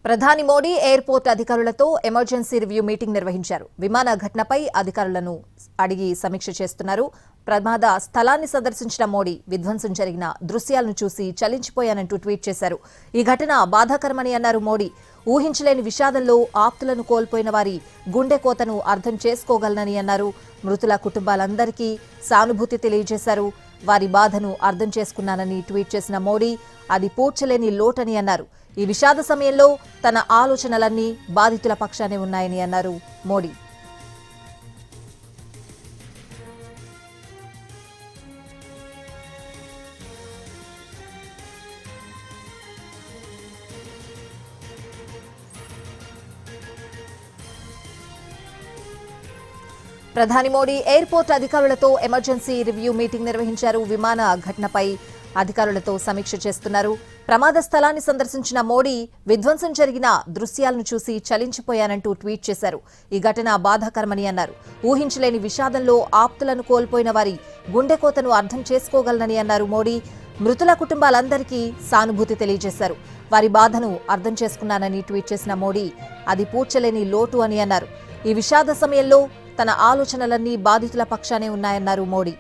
ప్రధాని మోడీ ఎయిర్పోర్ట్ అధికారులతో emergency review meeting నిర్వహించారు. విమాన ఘటనపై అధికారులను అడిగి సమీక్ష చేస్తున్నారు. ప్రమాద స్థలాన్ని సందర్శించిన మోడీ విధ్వంసం జరిగిన దృశ్యాలను చూసి చలించిపోయానంటూ ట్వీట్ చేశారు. ఈ ఘటన బాధాకరమని అన్నారు మోడీ. ఊహించలేని విషాదంలో ఆప్తులను కోల్పోయిన వారి గుండె కోతను అర్థం చేసుకోగలనని అన్నారు. మృతుల కుటుంబాలందరికీ సానుభూతి తెలియజేశారు. వారి బాధను అర్థం చేసుకున్నానని ట్వీట్ చేసిన మోడీ అది పూడ్చలేని లోటని అన్నారు. ఈ విషాద సమయంలో తన ఆలోచనలన్నీ బాధితుల పక్షానే ఉన్నాయని అన్నారు మోడీ. ప్రధాని మోడీ ఎయిర్పోర్ట్ అధికారులతో ఎమర్జెన్సీ రివ్యూ మీటింగ్ నిర్వహించారు. విమాన ఘటనపై అధికారులతో సమీక్ష చేస్తున్నారు. ప్రమాద స్థలాన్ని సందర్శించిన మోడీ విధ్వంసం జరిగిన దృశ్యాలను చూసి చలించిపోయానంటూ ట్వీట్ చేశారు. ఈ ఘటన బాధాకరమని అన్నారు. ఊహించలేని విషాదంలో ఆప్తులను కోల్పోయిన వారి గుండె కోతను అర్థం చేసుకోగలనని అన్నారు మోడీ. మృతుల కుటుంబాలందరికీ సానుభూతి తెలియజేశారు. వారి బాధను అర్థం చేసుకున్నానని ట్వీట్ చేసిన మోడీ అది పూడ్చలేని లోటు అని అన్నారు. ఈ విషాద సమయంలో తన ఆలోచనలన్నీ బాధితుల పక్షానే ఉన్నాయన్నారు మోడీ.